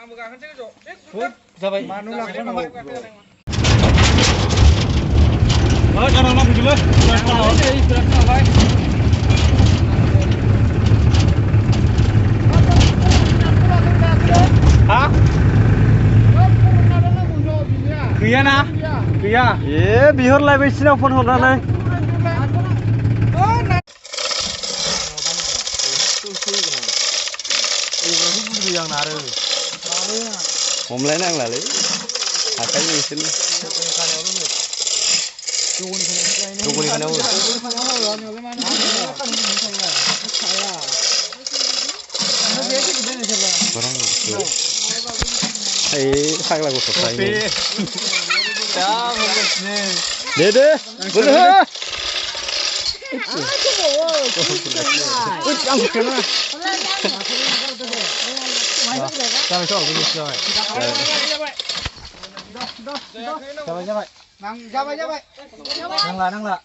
Sampai. Manulak kan mau. Jangan lama dulu. Hah? Iya na? Iya. Bihor lai bersih nak phone hoda nai. Yang naruh. Homlai nang lali. Akai bersih ni. Tugul kan awal. Barang. Sak lagu selesai. Ya, bagus nih. Dede, boleh. Sampai soal begini sampai. Sampai sampai. Nang, jawab. Nang lah.